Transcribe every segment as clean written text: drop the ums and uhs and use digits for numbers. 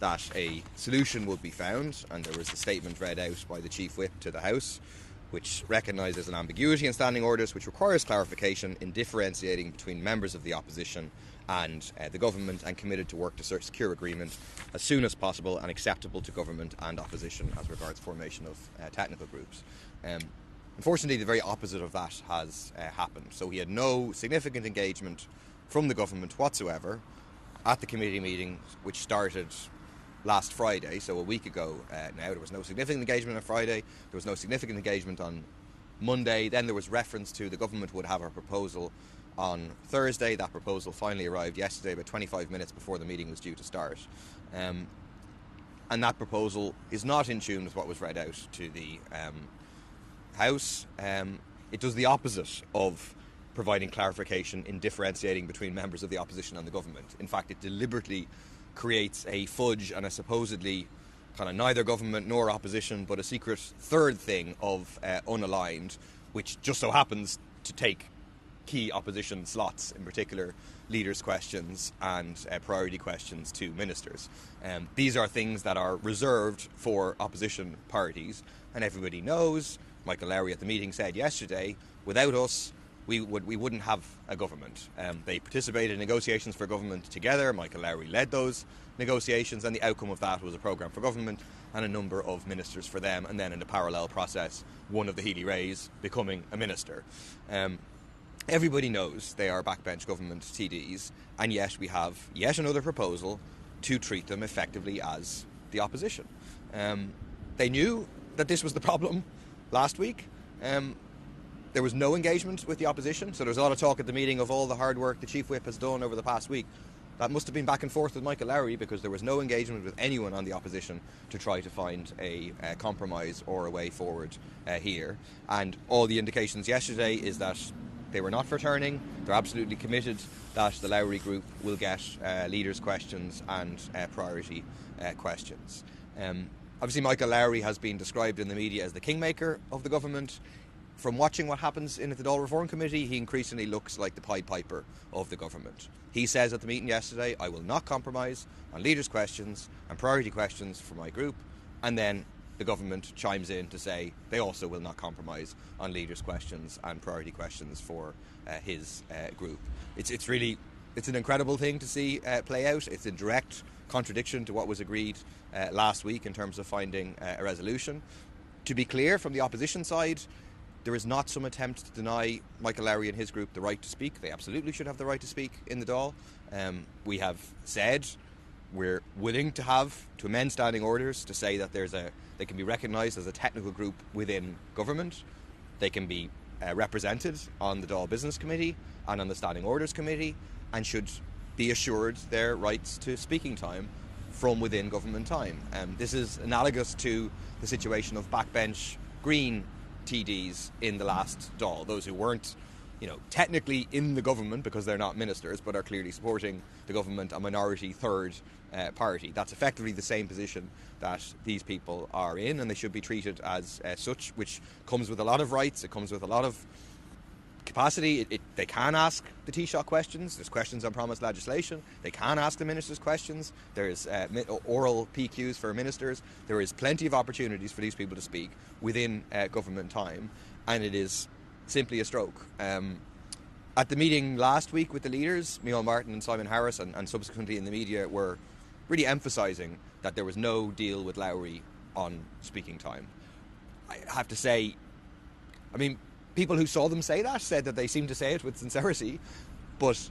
that a solution would be found, and there was a statement read out by the Chief Whip to the House which recognises an ambiguity in standing orders which requires clarification in differentiating between members of the opposition and the government, and committed to work to secure agreement as soon as possible and acceptable to government and opposition as regards formation of technical groups. Unfortunately, the very opposite of that has happened. So we had no significant engagement from the government whatsoever at the committee meeting, which started last Friday, so a week ago now. There was no significant engagement on Friday, there was no significant engagement on Monday, then there was reference to the government would have a proposal on Thursday. That proposal finally arrived yesterday, about 25 minutes before the meeting was due to start. And that proposal is not in tune with what was read out to the House. It does the opposite of providing clarification in differentiating between members of the opposition and the government. In fact, it deliberately creates a fudge and a supposedly kind of neither government nor opposition, but a secret third thing of unaligned, which just so happens to take key opposition slots, in particular leaders' questions and priority questions to ministers. These are things that are reserved for opposition parties, and everybody knows. Michael Lowry at the meeting said yesterday, without us, we wouldn't have a government. They participated in negotiations for government together. Michael Lowry led those negotiations, and the outcome of that was a programme for government and a number of ministers for them, and then in a parallel process, one of the Healy-Raes becoming a minister. Everybody knows they are backbench government TDs, and yet we have yet another proposal to treat them effectively as the opposition. They knew that this was the problem last week. There was no engagement with the opposition, so there was a lot of talk at the meeting of all the hard work the Chief Whip has done over the past week. That must have been back and forth with Michael Lowry, because there was no engagement with anyone on the opposition to try to find a compromise or a way forward here. And all the indications yesterday is that they were not for turning. They're absolutely committed that the Lowry group will get leaders' questions and priority questions. Obviously, Michael Lowry has been described in the media as the kingmaker of the government. From watching what happens in the Dáil Reform Committee, he increasingly looks like the Pied Piper of the government. He says at the meeting yesterday, I will not compromise on leaders' questions and priority questions for my group, and then the government chimes in to say they also will not compromise on leaders' questions and priority questions for his group. It's an incredible thing to see play out. It's in direct contradiction to what was agreed last week in terms of finding a resolution. To be clear, from the opposition side, there is not some attempt to deny Michael Lowry and his group the right to speak. They absolutely should have the right to speak in the Dáil. We have said we're willing to amend standing orders to say that they can be recognised as a technical group within government. They can be represented on the Dáil Business Committee and on the Standing Orders Committee, and should be assured their rights to speaking time from within government time. This is analogous to the situation of backbench Green TDs in the last Dáil, those who weren't technically in the government because they're not ministers, but are clearly supporting the government, a minority third party. That's effectively the same position that these people are in, and they should be treated as such, which comes with a lot of rights. It comes with a lot of capacity. They can ask the Taoiseach questions. There's questions on promised legislation. They can ask the ministers questions. There's oral PQs for ministers. There is plenty of opportunities for these people to speak within government time, and it is simply a stroke. At the meeting last week with the leaders, Micheál Martin and Simon Harris, and subsequently in the media, were really emphasising that there was no deal with Lowry on speaking time. I have to say, people who saw them say that said that they seemed to say it with sincerity, but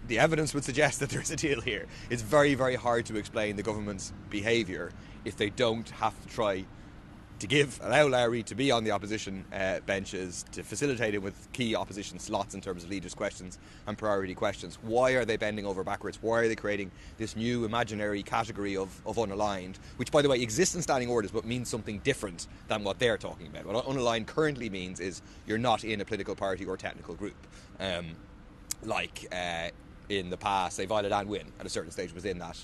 the evidence would suggest that there's a deal here. It's very, very hard to explain the government's behaviour if they don't have to try to allow Lowry to be on the opposition benches, to facilitate it with key opposition slots in terms of leaders' questions and priority questions. Why are they bending over backwards? Why are they creating this new imaginary category of unaligned, which, by the way, exists in standing orders but means something different than what they're talking about? What unaligned currently means is you're not in a political party or technical group. In the past, say Violet Ann Wynne at a certain stage was in that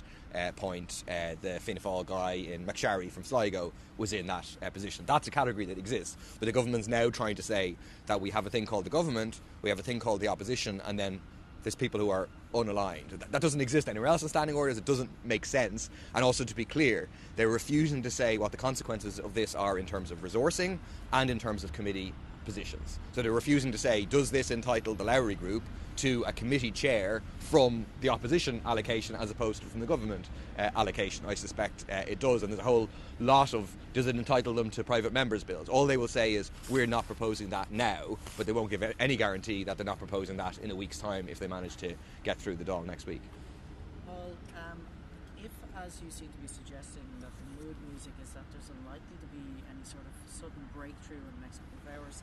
point. The Fianna Fáil guy in McSharry from Sligo was in that position. That's a category that exists, but the government's now trying to say that we have a thing called the government, we have a thing called the opposition, and then there's people who are unaligned. That doesn't exist anywhere else in standing orders. It doesn't make sense. And also, to be clear, they're refusing to say what the consequences of this are in terms of resourcing and in terms of committee positions. So they're refusing to say, does this entitle the Lowry Group to a committee chair from the opposition allocation as opposed to from the government allocation? I suspect it does, and there's a whole lot of, does it entitle them to private members' bills? All they will say is, we're not proposing that now, but they won't give any guarantee that they're not proposing that in a week's time if they manage to get through the Dáil next week. Paul, if, as you seem to be suggesting, that the mood music is that there's unlikely to be any sort of sudden breakthrough in the next couple of hours,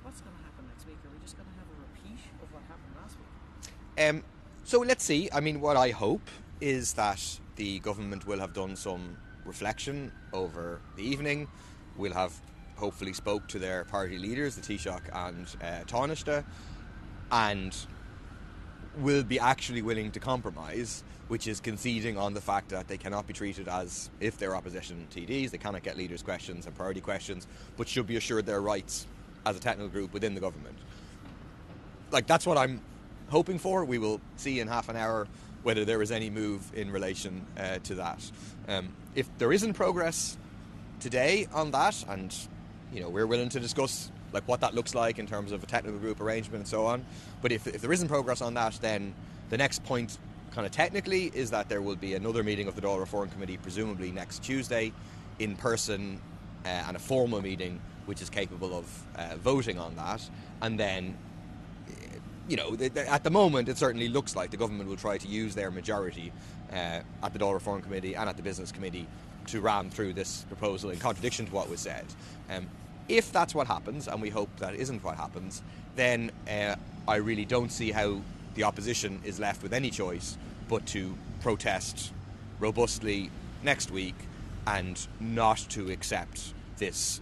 what's going to happen next week? Are we just going to have a repeat of what happened last week? So let's see. I mean, what I hope is that the government will have done some reflection over the evening. We'll have hopefully spoke to their party leaders, the Taoiseach and Taoiseach, and will be actually willing to compromise, which is conceding on the fact that they cannot be treated as if they're opposition TDs. They cannot get leaders' questions and priority questions, but should be assured their rights as a technical group within the government. Like, that's what I'm hoping for. We will see in half an hour whether there is any move in relation to that. If there isn't progress today on that, and we're willing to discuss like what that looks like in terms of a technical group arrangement and so on, but if there isn't progress on that, then the next point kind of technically is that there will be another meeting of the Dáil Reform Committee, presumably next Tuesday, in person, and a formal meeting which is capable of voting on that. And then, at the moment, it certainly looks like the government will try to use their majority at the Dáil Reform Committee and at the Business Committee to ram through this proposal in contradiction to what was said. If that's what happens, and we hope that isn't what happens, then I really don't see how the opposition is left with any choice but to protest robustly next week and not to accept this,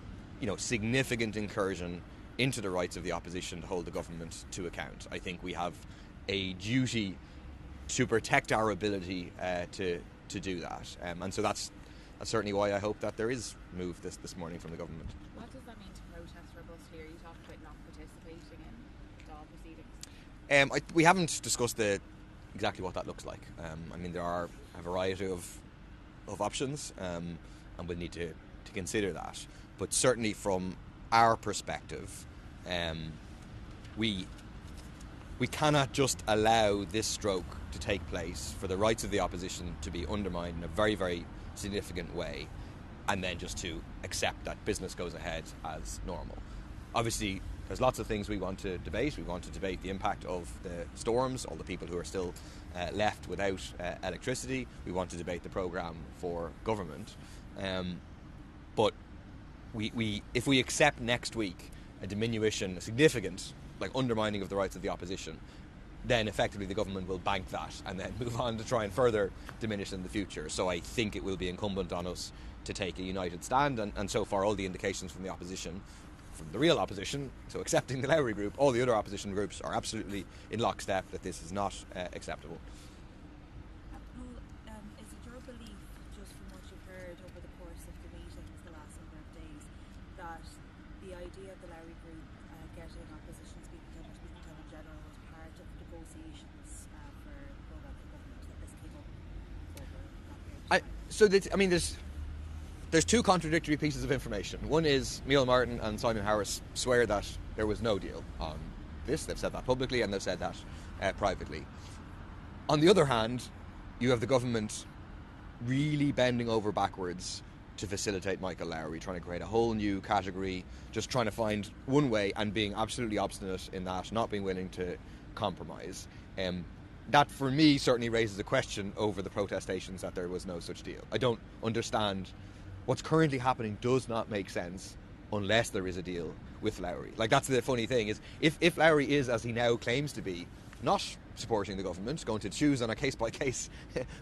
significant incursion into the rights of the opposition to hold the government to account. I think we have a duty to protect our ability to do that, and so that's certainly why I hope that there is move this morning from the government. What does that mean to protest robustly? Are you talking about not participating in Dáil proceedings? We haven't discussed exactly what that looks like. There are a variety of options, and we'll need to consider that. But certainly from our perspective, we cannot just allow this stroke to take place for the rights of the opposition to be undermined in a very, very significant way, and then just to accept that business goes ahead as normal. Obviously, there's lots of things we want to debate. We want to debate the impact of the storms, all the people who are still left without electricity. We want to debate the programme for government. But if we accept next week a diminution, a significant undermining of the rights of the opposition, then effectively the government will bank that and then move on to try and further diminish in the future. So I think it will be incumbent on us to take a united stand, and so far all the indications from the opposition, from the real opposition, so accepting the Lowry Group, all the other opposition groups are absolutely in lockstep that this is not acceptable. Is it your belief, just from what you've heard over the course of the meetings the last number of days, that the idea of the Lowry Group getting opposition Speaker General was part of negotiations for going back to government, that this came up over that period of time? There's two contradictory pieces of information. One is Neil Martin and Simon Harris swear that there was no deal on this. They've said that publicly and they've said that privately. On the other hand, you have the government really bending over backwards to facilitate Michael Lowry, trying to create a whole new category, just trying to find one way and being absolutely obstinate in that, not being willing to compromise. That, for me, certainly raises a question over the protestations that there was no such deal. I don't understand. What's currently happening does not make sense unless there is a deal with Lowry. That's the funny thing, is if Lowry is, as he now claims to be, not supporting the government, going to choose on a case-by-case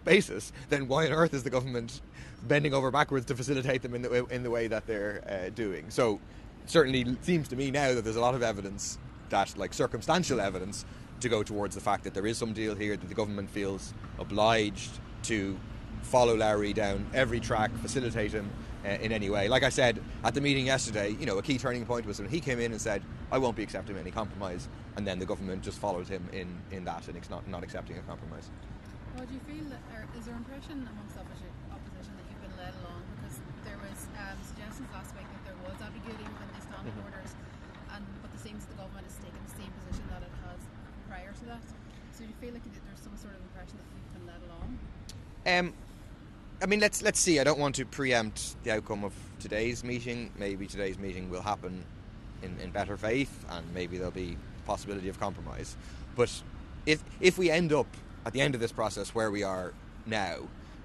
basis, then why on earth is the government bending over backwards to facilitate them in the way that they're doing? So certainly it seems to me now that there's a lot of evidence, that circumstantial evidence, to go towards the fact that there is some deal here, that the government feels obliged to follow Lowry down every track, facilitate him in any way. Like I said at the meeting yesterday, a key turning point was when he came in and said, I won't be accepting any compromise, and then the government just followed him in that and not accepting a compromise. Well, do you feel, or is there impression amongst opposition that you've been led along? Because there was suggestions last week that there was ambiguity within the standing orders, but it seems the government has taken the same position that it has prior to that. So do you feel like there's some sort of impression that you've been led along? I mean, let's see. I don't want to preempt the outcome of today's meeting. Maybe today's meeting will happen in better faith, and maybe there'll be possibility of compromise. But if we end up at the end of this process where we are now,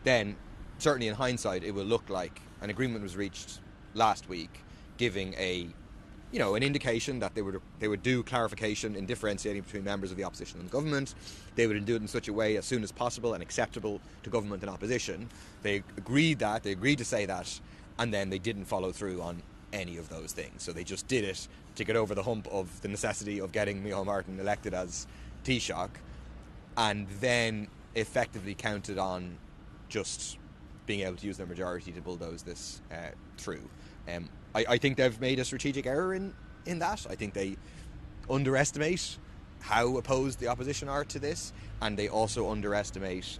then certainly in hindsight it will look like an agreement was reached last week, giving an indication that they would do clarification in differentiating between members of the opposition and the government. They would do it in such a way as soon as possible and acceptable to government and opposition. They agreed to say that, and then they didn't follow through on any of those things. So they just did it to get over the hump of the necessity of getting Micheál Martin elected as Taoiseach, and then effectively counted on just being able to use their majority to bulldoze this through. I think they've made a strategic error in that. I think they underestimate how opposed the opposition are to this, and they also underestimate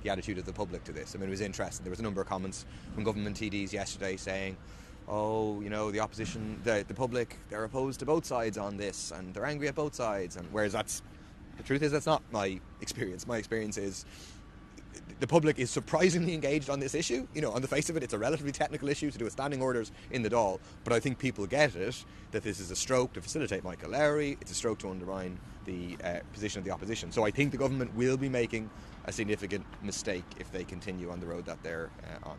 the attitude of the public to this. I mean, it was interesting. There was a number of comments from government TDs yesterday saying, the opposition, the public, they're opposed to both sides on this, and they're angry at both sides. And whereas the truth is that's not my experience. My experience is the public is surprisingly engaged on this issue. On the face of it, it's a relatively technical issue to do with standing orders in the Dáil, but I think people get it, that this is a stroke to facilitate Michael Lowry, it's a stroke to undermine the position of the opposition. So I think the government will be making a significant mistake if they continue on the road that they're on.